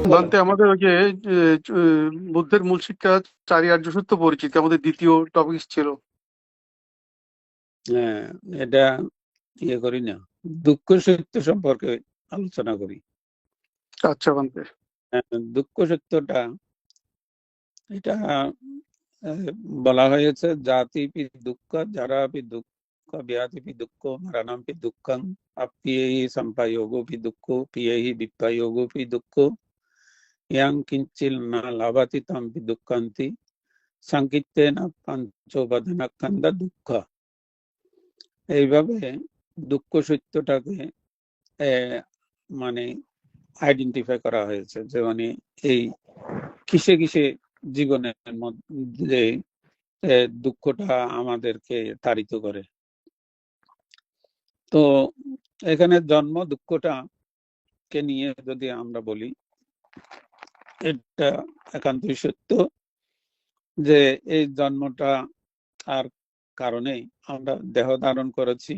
বলো। ভান্তে আমাদের ওই যে বুদ্ধের মূল শিক্ষা চারি আর্য সত্য পরিচিতি আমাদের দ্বিতীয় টপিক ছিল। হ্যাঁ, এটা ইয়ে করি না, দুঃখ সত্য সম্পর্কে আলোচনা করি। আচ্ছা ভান্তে। দুঃখ সত্যটা এটা বলা হয়েছে, জাতিপি দুঃখ জরাপি দুঃখ ব্যাধিপি দুঃখ মরণমপি দুঃখং আপ্যেহি সম্পয়োগোপি দুঃখ পিয়েহি বিপ্রয়োগোপি দুঃখ ইয়াং কিঞ্চিল না লাভাতি তম্পি দুঃখান্তি সংকীর্তেন পঞ্চোপাদানস্কন্ধ দুঃখ। এইভাবে দুঃখ সত্যটাকে মানে আইডেন্টিফাই করা হয়েছে, যে মানে এই কিসে কিসে জীবনের মধ্যে দুঃখটা আমাদেরকে তাড়িত করে। তো এখানে জন্ম দুঃখটা কে নিয়ে যদি আমরা বলি, এটা একান্তই সত্য যে এই জন্মটা আর কারণে আমরা দেহ ধারণ করেছি,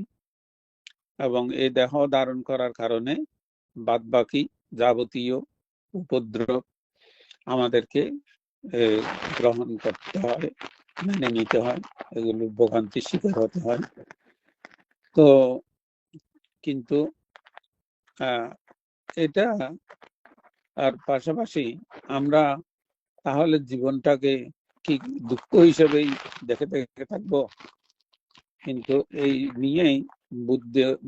এবং এই দেহ ধারণ করার কারণে বাদ বাকি যাবতীয় উপদ্রব আমাদেরকে গ্রহণ করতে হয়, মেনে নিতে হয়, এগুলো ভোগান্তির শিকার হতে হয়। তো কিন্তু এটা আর পাশাপাশি আমরা তাহলে জীবনটাকে কি দুঃখ হিসেবেই দেখে দেখে থাকবো? কিন্তু এই নিয়েই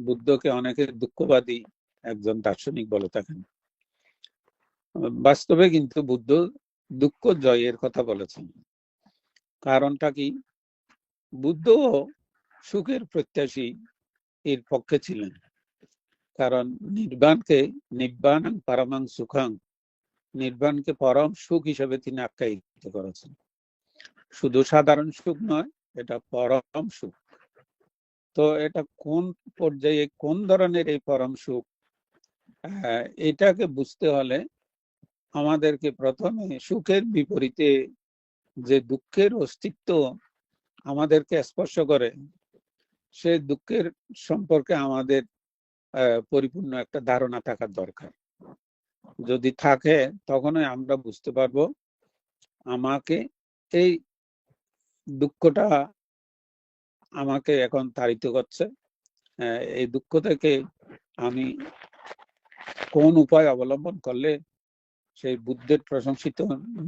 বুদ্ধকে অনেকে দুঃখবাদী একজন দার্শনিক বলে থাকেন। বাস্তবে কিন্তু বুদ্ধ দুঃখ জয়ের কথা বলেছেন। কারণটা কি? বুদ্ধ সুখের প্রত্যাশী এর পক্ষে ছিলেন, কারণ নির্বাণং পরমং সুখং, নির্বাণকে পরম সুখ হিসেবে তিনি আখ্যায়িত করেছেন। শুধু সাধারণ সুখ নয়, এটা পরম সুখ। তো এটা কোন পর্যায়ে, কোন ধরনের এই পরম সুখ, এটাকে বুঝতে হলে আমাদেরকে প্রথমে সুখের বিপরীতে যে দুঃখের অস্তিত্ব আমাদেরকে স্পর্শ করে, সে দুঃখের সম্পর্কে আমাদের পরিপূর্ণ একটা ধারণা থাকার দরকার। যদি থাকে তখনই আমরা বুঝতে পারবো আমাকে এই দুঃখটা আমাকে এখন তাড়িত করছে, এই দুঃখ থেকে আমি কোন উপায় অবলম্বন করলে সেই বুদ্ধের প্রশংসিত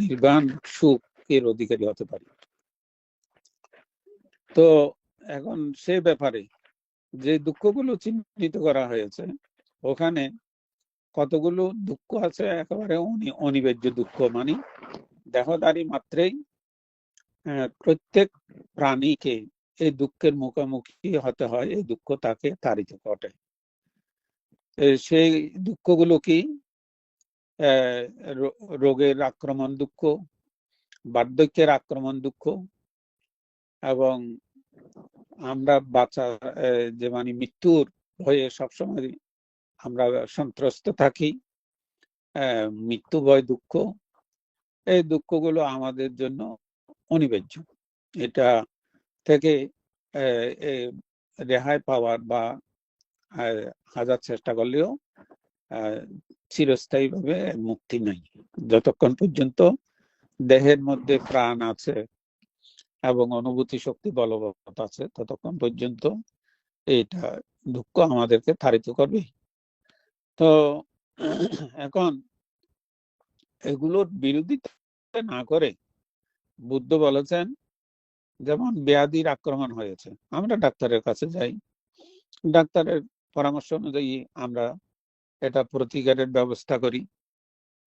নির্বাণ সুখের অধিকারী হতে পারি। তো এখন সে ব্যাপারে যে দুঃখগুলো চিহ্নিত করা হয়েছে, ওখানে কতগুলো দুঃখ আছে একেবারে অনিবার্য দুঃখ, মানে দেহধারী মাত্রেই প্রত্যেক প্রাণীকে এই দুঃখের মুখোমুখি হতে হয়, এই দুঃখ তাকে তাড়িত করে। সেই দুঃখগুলো কি? রোগের আক্রমণ দুঃখ, বার্ধক্যের আক্রমণ দুঃখ, এবং আমরা বাচ্চা যে মানে মৃত্যুর ভয়ে সবসময় আমরা সন্ত্রস্ত থাকি, মৃত্যু ভয় দুঃখ। এই দুঃখগুলো আমাদের জন্য অনিবার্য। এটা থেকে রেহাই পাওয়ার বা হাজার চেষ্টা করলেও চিরস্থায়ীভাবে মুক্তি নাই। যতক্ষণ পর্যন্ত দেহের মধ্যে প্রাণ আছে এবং অনুভূতি শক্তি বলবৎ আছে, ততক্ষণ পর্যন্ত এটা দুঃখ আমাদেরকে তাড়িত করবে। তো এখন এগুলোর বিরোধিতা না করে বুদ্ধ বলেছেন, যেমন ব্যাধির আক্রমণ হয়েছে, আমরা ডাক্তারের কাছে যাই, ডাক্তারের পরামর্শ অনুযায়ী আমরা এটা প্রতিকারের ব্যবস্থা করি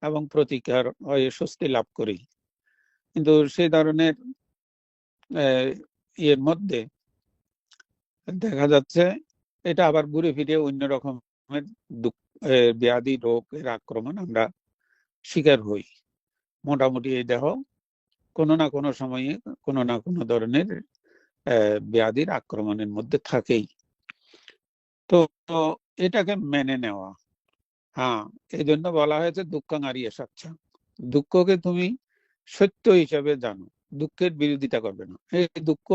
এবং প্রতিকার হয়ে স্বস্তি লাভ করি। কিন্তু সেই ধরনের এর মধ্যে দেখা যাচ্ছে এটা আবার ঘুরে ফিরে অন্য রকমের ব্যাধি রোগের আক্রমণ আমরা শিকার হই। মোটামুটি এই দেহ কোনো না কোনো সময়ে কোনো না কোনো ধরনের ব্যাধির আক্রমণের মধ্যে থাকেই। তো এটাকে মেনে নেওয়া, হ্যাঁ, এই জন্য বলা হয়েছে দুঃখং আরিয়া সচ্ছা, দুঃখকে তুমি সত্য হিসাবে জানো, দুঃখের বিরোধিতা করবে না। এই দুঃখ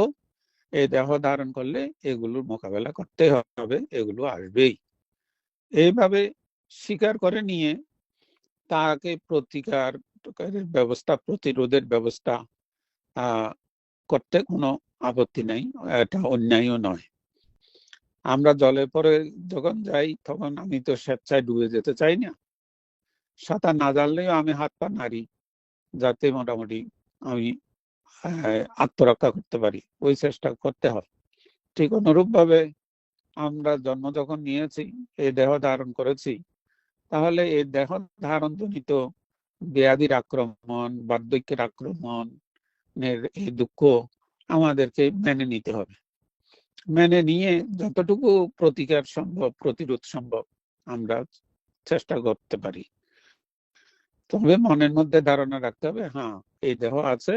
এই দেহ ধারণ করলে এগুলোর মোকাবেলা করতে হবে, এগুলো আসবেই। এইভাবে স্বীকার করে নিয়ে তাকে প্রতিকার ব্যবস্থা, প্রতিরোধের ব্যবস্থা করতে কোনো আপত্তি নাই, এটা অন্যায়ও নয়। আমরা জলে পরে যখন যাই তখন আমি তো স্বেচ্ছায় ডুবে যেতে চাই না, সাঁতার না জানলেও আমি হাত পা নাড়ি যাতে মোটামুটি আমি আত্মরক্ষা করতে পারি, ওই চেষ্টা করতে হয়। ঠিক অনুরূপ ভাবে আমরা জন্ম যখন নিয়েছি, এই দেহ ধারণ করেছি, তাহলে এই দেহ ধারণ জনিত ব্যাধির আক্রমণ, বার্ধক্যের আক্রমণ, এই দুঃখ আমাদেরকে মেনে নিতে হবে। মেনে নিয়ে যতটুকু প্রতিকার সম্ভব, প্রতিরোধ সম্ভব আমরা চেষ্টা করতে পারি। তবে মনের মধ্যে ধারণা রাখতে হবে, হ্যাঁ এই দেহ আছে,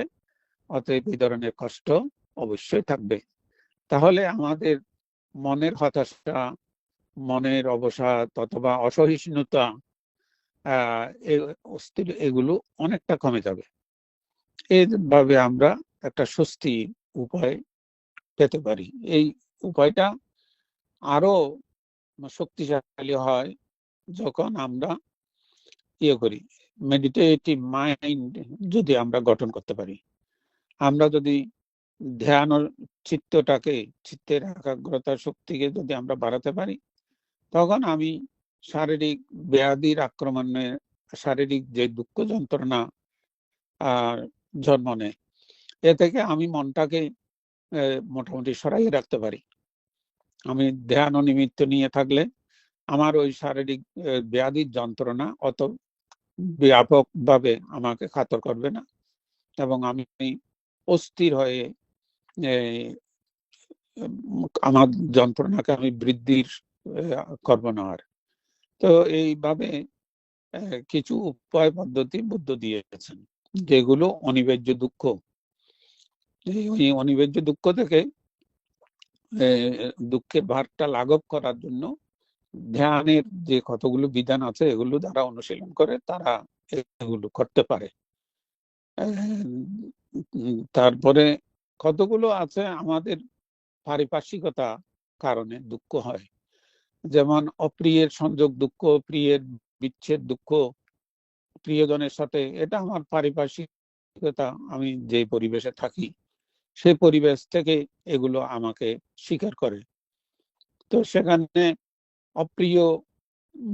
অতএব এই ধরনের কষ্ট অবশ্যই থাকবে। তাহলে আমাদের মনের হতাশা, মনের অবসাদ অথবা অসহিষ্ণুতা, এগুলো অনেকটা কমে যাবে। এইভাবে আমরা একটা স্বস্তি উপায় পেতে পারি। এই উপায়টা আরো শক্তিশালী হয় যখন আমরা করি, মেডিটেটিভ মাইন্ড যদি আমরা গঠন করতে পারি। আমরা যদি ধ্যান ও চিত্তের একাগ্রতার শক্তিকে যদি আমরা বাড়াতে পারি, তখন আমি শারীরিক ব্যাধির আক্রমণে, শারীরিক যে দুঃখ যন্ত্রণা জন্ম নেয়, এ থেকে আমি মনটাকে মোটামুটি সরাইয়ে রাখতে পারি। আমি ধ্যান ও নিমিত্ত নিয়ে থাকলে আমার ওই শারীরিক ব্যাধির যন্ত্রণা অত ব্যাপকভাবে আমাকে খাতর করবে না, এবং আমি অস্থির হয়ে আমার যন্ত্রণাকে আমি বৃদ্ধির করব না আর। তো এইভাবে কিছু উপায় পদ্ধতি বুদ্ধ দিয়েছেন, যেগুলো অনিবার্য দুঃখ, এই অনিবার্য দুঃখ থেকে দুঃখের ভারটা লাঘব করার জন্য ধ্যানের যে কতগুলো বিধান আছে, এগুলো যারা অনুশীলন করে তারা এগুলো করতে পারে। তারপরে কতগুলো আছে আমাদের পারিপার্শ্বিকতা কারণে দুঃখ হয়, যেমন অপ্রিয়ের সংযোগ দুঃখ, প্রিয়ের বিচ্ছেদ দুঃখ, প্রিয়জনের সাথে, এটা আমার পারিপার্শ্বিকতা, আমি যে পরিবেশে থাকি সেই পরিবেশ থেকে এগুলো আমাকে স্বীকার করে। তো সেখানে অপ্রিয়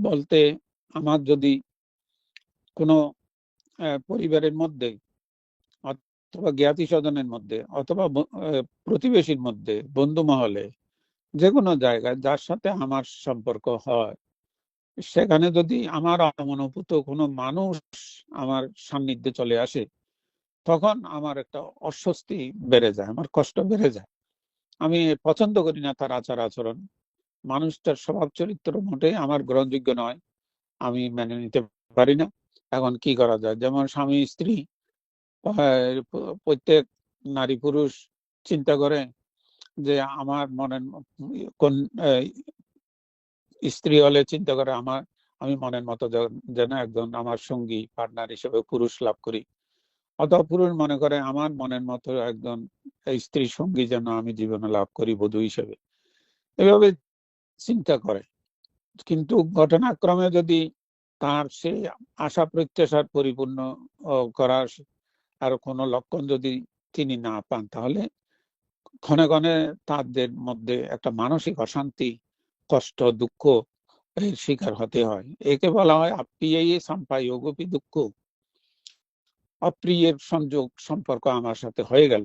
বলতে আমার যদি কোনো পরিবারের মধ্যে অথবা জ্ঞাতি স্বজনের মধ্যে অথবা প্রতিবেশীর মধ্যে, বন্ধু মহলে, যে কোনো জায়গায় যার সাথে আমার সম্পর্ক হয়, সেখানে যদি আমার অমনোভূত কোনো মানুষ আমার সান্নিধ্যে চলে আসে, তখন আমার একটা অস্বস্তি বেড়ে যায়, আমার কষ্ট বেড়ে যায়। আমি পছন্দ করি না তার আচার আচরণ, মানুষটার স্বভাব চরিত্র মোটেই আমার গ্রহণযোগ্য নয়, আমি মেনে নিতে পারি না। এখন কি করা যায়? যেমন স্বামী স্ত্রী, প্রত্যেক নারী পুরুষ চিন্তা করে যে আমার মনের কোন স্ত্রী হলে চিন্তা করে আমি মনের মতো যেন একজন আমার সঙ্গী পার্টনার হিসেবে পুরুষ লাভ করি, অথবা পুরুষ মনে করে আমার মনের মতো একজন স্ত্রী সঙ্গী যেন আমি জীবনে লাভ করি বধূ হিসেবে, এভাবে চিন্তা করে। কিন্তু ঘটনাক্রমে যদি তার সেই আশা প্রত্যাশার পরিপূর্ণ করার আর কোনো লক্ষণ যদি তিনি না পান, তাহলে ক্ষণে ক্ষণে তাদের মধ্যে একটা মানসিক অশান্তি, কষ্ট, দুঃখ এর শিকার হতে হয়। একে বলা হয় আপ্রিয়ে সম্পায়োগপি দুঃখ। অপ্রিয়ের সম্পর্ক আমার সাথে হয়ে গেল,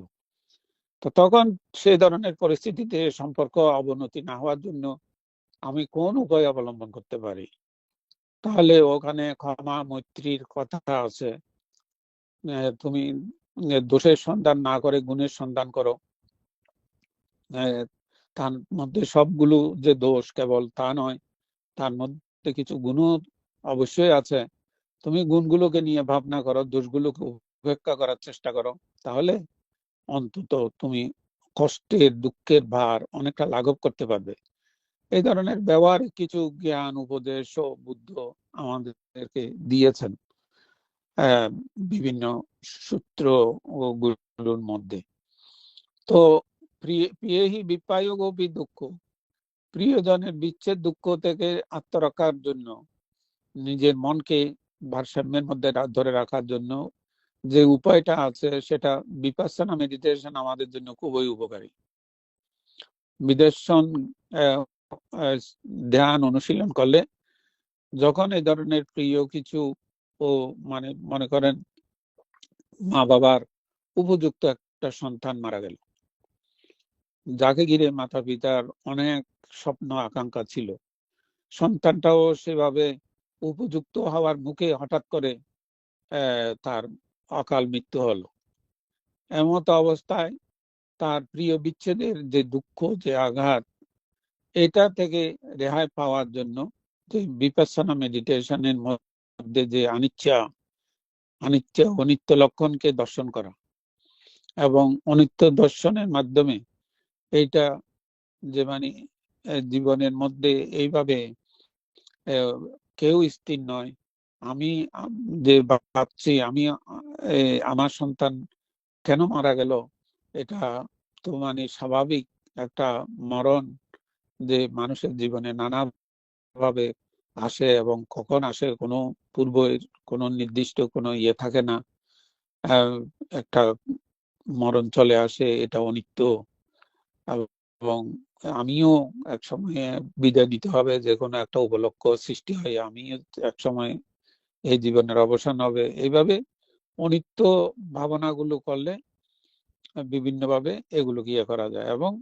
তো তখন সেই ধরনের পরিস্থিতিতে সম্পর্ক অবনতি না হওয়ার জন্য আমি কোন উপায় অবলম্বন করতে পারি? তাহলে ওখানে ক্ষমা মৈত্রীর কথা আছে। তুমি দোষের সন্ধান না করে গুণের সন্ধান করো। তার মধ্যে সবগুলো যে দোষ কেবল তা নয়, তার মধ্যে কিছু গুণ অবশ্যই আছে। তুমি গুণগুলোকে নিয়ে ভাবনা করো, দোষগুলোকে উপেক্ষা করার চেষ্টা করো, তাহলে অন্তত তুমি কষ্টের দুঃখের ভার অনেকটা লাঘব করতে পারবে। এই ধরনের ব্যবহার কিছু জ্ঞান উপদেশ ও বুদ্ধ আমাদেরকে দিয়েছেন বিভিন্ন সূত্র ও গুলোর মধ্যে। তো প্রিয়হি বিপায়োগপি দুঃখ, প্রিয়জনের বিচ্ছেদ দুঃখ থেকে আত্মরক্ষার জন্য নিজের মনকে ভারসাম্যের মধ্যে ধরে রাখার জন্য যে উপায়টা আছে সেটা বিপাসনা মেডিটেশন আমাদের জন্য খুবই উপকারী। বিদর্শন ধ্যান অনুশীলন করলে যখন এই ধরনের প্রিয় কিছু ও মানে মনে করেন মা বাবার উপযুক্ত একটা সন্তান মারা গেল, যাকে ঘিরে মাতা পিতার অনেক স্বপ্ন আকাঙ্ক্ষা ছিল, সন্তানটাও সেভাবে উপযুক্ত হওয়ার মুখে হঠাৎ করে তার অকাল মৃত্যু হলো। এমত অবস্থায় তার প্রিয় বিচ্ছেদের যে দুঃখ, যে আঘাত, এটা থেকে রেহাই পাওয়ার জন্য যে বিপাসনা মেডিটেশনের মধ্যে যে অনিত্য অনিত্য লক্ষণকে দর্শন করা এবং অনিত্য দর্শনের মাধ্যমে এইটা যে মানে জীবনের মধ্যে এইভাবে কেউ স্থির নয়, আমি যে ভাবছি আমি আমার সন্তান কেন মারা গেল, এটা তো মানে স্বাভাবিক একটা মরণ যে মানুষের জীবনে নানা ভাবে আসে এবং কখন আসে কোনো পূর্বের কোনো নির্দিষ্ট কোনো ইয়ে থাকে না। একটা মরণ চলে আসে, এটা অনিত্য। এবং আমিও এক সময় বিদায় নিতে হবে, যে কোনো একটা উপলক্ষ সৃষ্টি হয়, আমি এক সময় এই জীবনের অবসান হবে। এইভাবে অনিত্য ভাবনাগুলো করলে বিভিন্নভাবে এগুলোকে ইয়ে করা যায়। এবং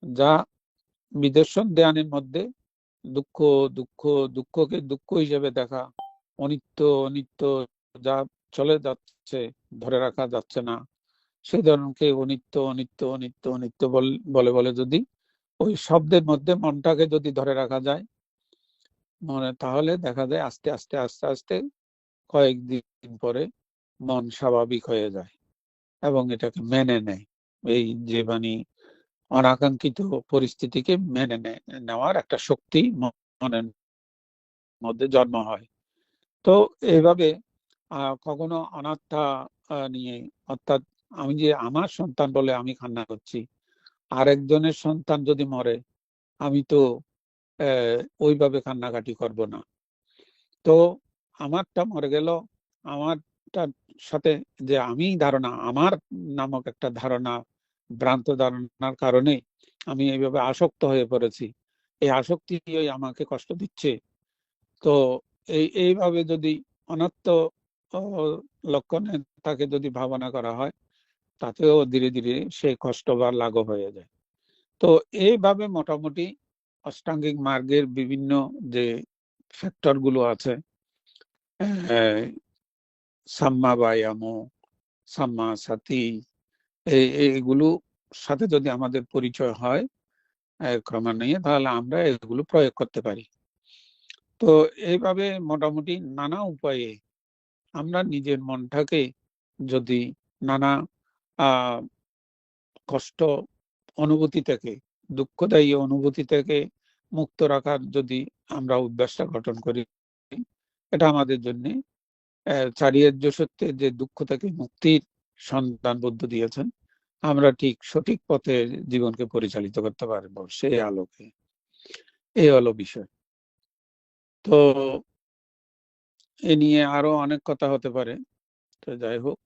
যা নিদর্শন ধ্যানের মধ্যে দুঃখ দুঃখ দুঃখকে দুঃখ হিসেবে দেখা, অনিত্য অনিত্য যা চলে যাচ্ছে, ধরে রাখা যাচ্ছে না, সেই ধরনকে অনিত্য অনিত্য অনিত্য অনিত্য বলে বলে যদি ওই শব্দের মধ্যে মনটাকে যদি ধরে রাখা যায় মনে, তাহলে দেখা যায় আস্তে আস্তে আস্তে আস্তে কয়েকদিন পরে মন স্বাভাবিক হয়ে যায় এবং এটাকে মেনে নেয়। এই যে মানে অনাকাঙ্ক্ষিত পরিস্থিতিকে মেনে নেওয়ার একটা শক্তি মনের মধ্যে জন্ম হয়। তো এইভাবে কখনো অনাত্মা নিয়ে, অর্থাৎ আমি যে আমার সন্তান বলে আমি কান্না করছি, আরেকজনের সন্তান যদি মরে আমি তো ওইভাবে কান্নাকাটি করব না। তো আমারটা মরে গেল, আমারটার সাথে যে আমি ধারণা, আমার নামক একটা ধারণা, ভ্রান্ত ধারণার কারণে আমি এইভাবে আসক্ত হয়ে পড়েছি, এই আসক্তি আমাকে কষ্ট দিচ্ছে। তো এইভাবে যদি অনাত্ম লক্ষণে তাকে যদি ভাবনা করা হয়, তাতেও ধীরে ধীরে সেই কষ্ট বা লাঘব হয়ে যায়। তো এইভাবে মোটামুটি অষ্টাঙ্গিক মার্গের বিভিন্ন যে ফ্যাক্টর গুলো আছে, সাম্মা বায়াম, সাম্মা সাথী, এইগুলো সাথে যদি আমাদের পরিচয় হয় ক্রমান্বয়ে, তাহলে আমরা এগুলো প্রয়োগ করতে পারি। তো এইভাবে মোটামুটি নানা উপায়ে আমরা নিজের মনটাকে যদি নানা কষ্ট অনুভূতি থেকে, দুঃখদায়ী অনুভূতি থেকে মুক্ত রাখার যদি আমরা অভ্যাসটা গঠন করি, এটা আমাদের জন্য চারিয়ার্য সত্যের যে দুঃখ থেকে মুক্তির সন্ধান বুদ্ধ দিয়েছেন, আমরা ঠিক সঠিক পথে জীবনকে পরিচালিত করতে পারবো সেই আলোকে। এই হলো বিষয়। তো এ নিয়ে আরো অনেক কথা হতে পারে। তো যাই হোক,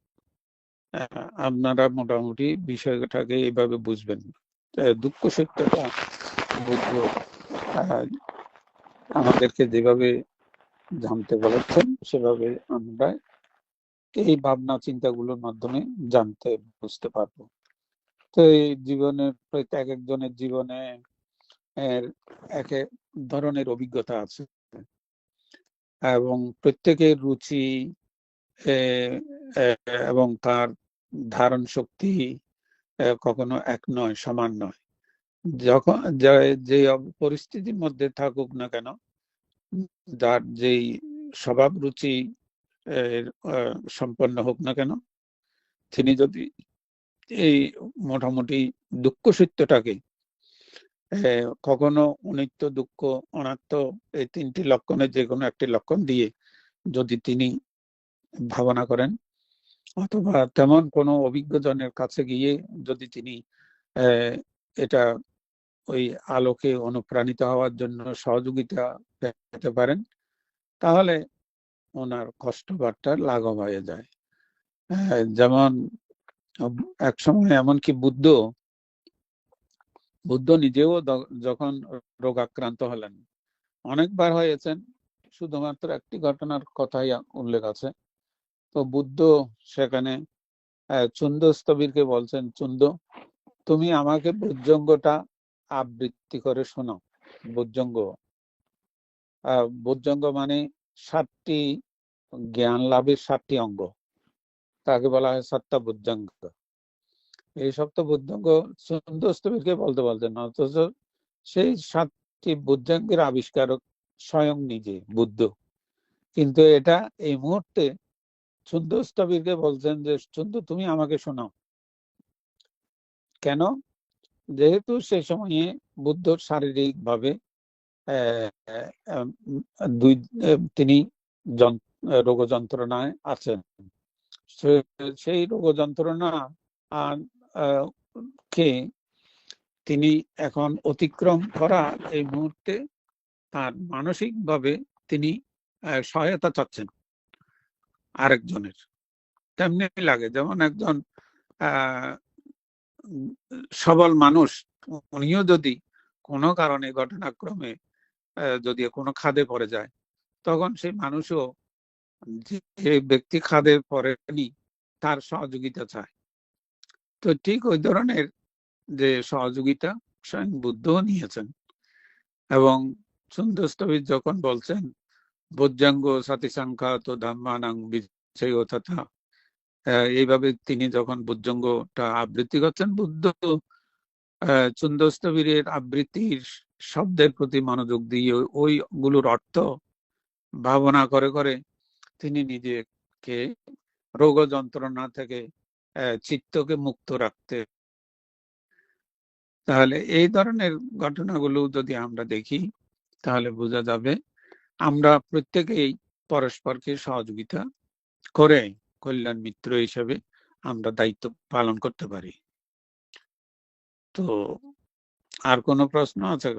আপনারা মোটামুটি বিষয়টাকে এইভাবে বুঝবেন। দুঃখ সত্যটা বুদ্ধ আমাদেরকে যেভাবে জানতে বলেছেন সেভাবে আমরা এই ভাবনা চিন্তাগুলোর মাধ্যমে জানতে বুঝতে পারবো। তো এই জীবনের এক একজনের জীবনে এক এক ধরনের অভিজ্ঞতা আছে এবং প্রত্যেকের রুচি এবং তার ধারণ শক্তি কখনো এক নয়, সমান নয়। যখন যে পরিস্থিতির মধ্যে থাকুক না কেন, যার যেই স্বভাব রুচি সম্পন্ন হোক না কেন, তিনি যদি এই মোটামুটি দুঃখ সত্যটাকে কখনো অনিত্য দুঃখ অনাত্ম এই তিনটি লক্ষণের যে কোনো একটি লক্ষণ দিয়ে যদি তিনি ভাবনা করেন, অথবা তেমন কোনো অভিজ্ঞজনের কাছে গিয়ে যদি তিনি এটা ওই আলোকে অনুপ্রাণিত হওয়ার জন্য সহযোগিতা পেতে পারেন, তাহলে ওনার কষ্টবারটা লাঘব হয়ে যায়। যেমন এক সময় এমনকি বুদ্ধ নিজেও যখন রোগাক্রান্ত হলেন, অনেকবার হয়েছেন, শুধুমাত্র একটি ঘটনার কথাই উল্লেখ আছে। তো বুদ্ধ সেখানে চুন্দস্তবীরকে বলছেন, চুন্দ, তুমি আমাকে ভুজঙ্গটা আবৃত্তি করে শোনাও। ভুজঙ্গ মানে 7টি জ্ঞান লাভের 7টি অঙ্গ, তাকে বলা হয় সত্তা ভুজঙ্গ। এই সপ্ত ভুজঙ্গ চুন্দস্তবীরকে বলতেন, অথচ সেই 7টি ভুজঙ্গের আবিষ্কারক স্বয়ং নিজে বুদ্ধ। কিন্তু এটা এই মুহূর্তে চুন্দস্তবীরকে বলছেন যে, চুন্দ, তুমি আমাকে শোনাও। কেন? যেহেতু সে সময়ে বুদ্ধ শারীরিক ভাবে তিনি রোগ যন্ত্রণায় আছেন। সেই রোগ যন্ত্রণা কে তিনি এখন অতিক্রম করা এই মুহূর্তে তার মানসিক ভাবে তিনি সহায়তা চাচ্ছেন আরেকজনের। তেমনি লাগে যেমন একজন সবল মানুষ, উনিও যদি কোনো কারণে ঘটনাক্রমে যদি কোনো খাদে পড়ে যায়, তখন সেই মানুষও যে ব্যক্তি খাদে পড়েনি তার সহযোগিতা চায়। তো ঠিক ওই ধরনের যে সহযোগিতা স্বয়ং বুদ্ধও নিয়েছেন। এবং চুন্দস্তবীর যখন বলছেন বজ্জাঙ্গ সাতিসংখ্যাত ধাম্মানাং বিচয় তথা, এইভাবে তিনি যখন বুজ্জঙ্গটা আবৃত্তি করছেন, বুদ্ধ চুন্দস্তবীরের আবৃত্তির শব্দের প্রতি মনোযোগ দিয়ে ওইগুলোর অর্থ ভাবনা করে করে তিনি নিজেকে রোগ যন্ত্রণা থেকে চিত্তকে মুক্ত রাখতে। তাহলে এই ধরনের ঘটনাগুলো যদি আমরা দেখি, তাহলে বোঝা যাবে আমরা প্রত্যেকেই পরস্পরকে সহযোগিতা করে কল্যাণ মিত্র হিসেবে আমরা দায়িত্ব পালন করতে পারি। তো আর কোনো প্রশ্ন আছে?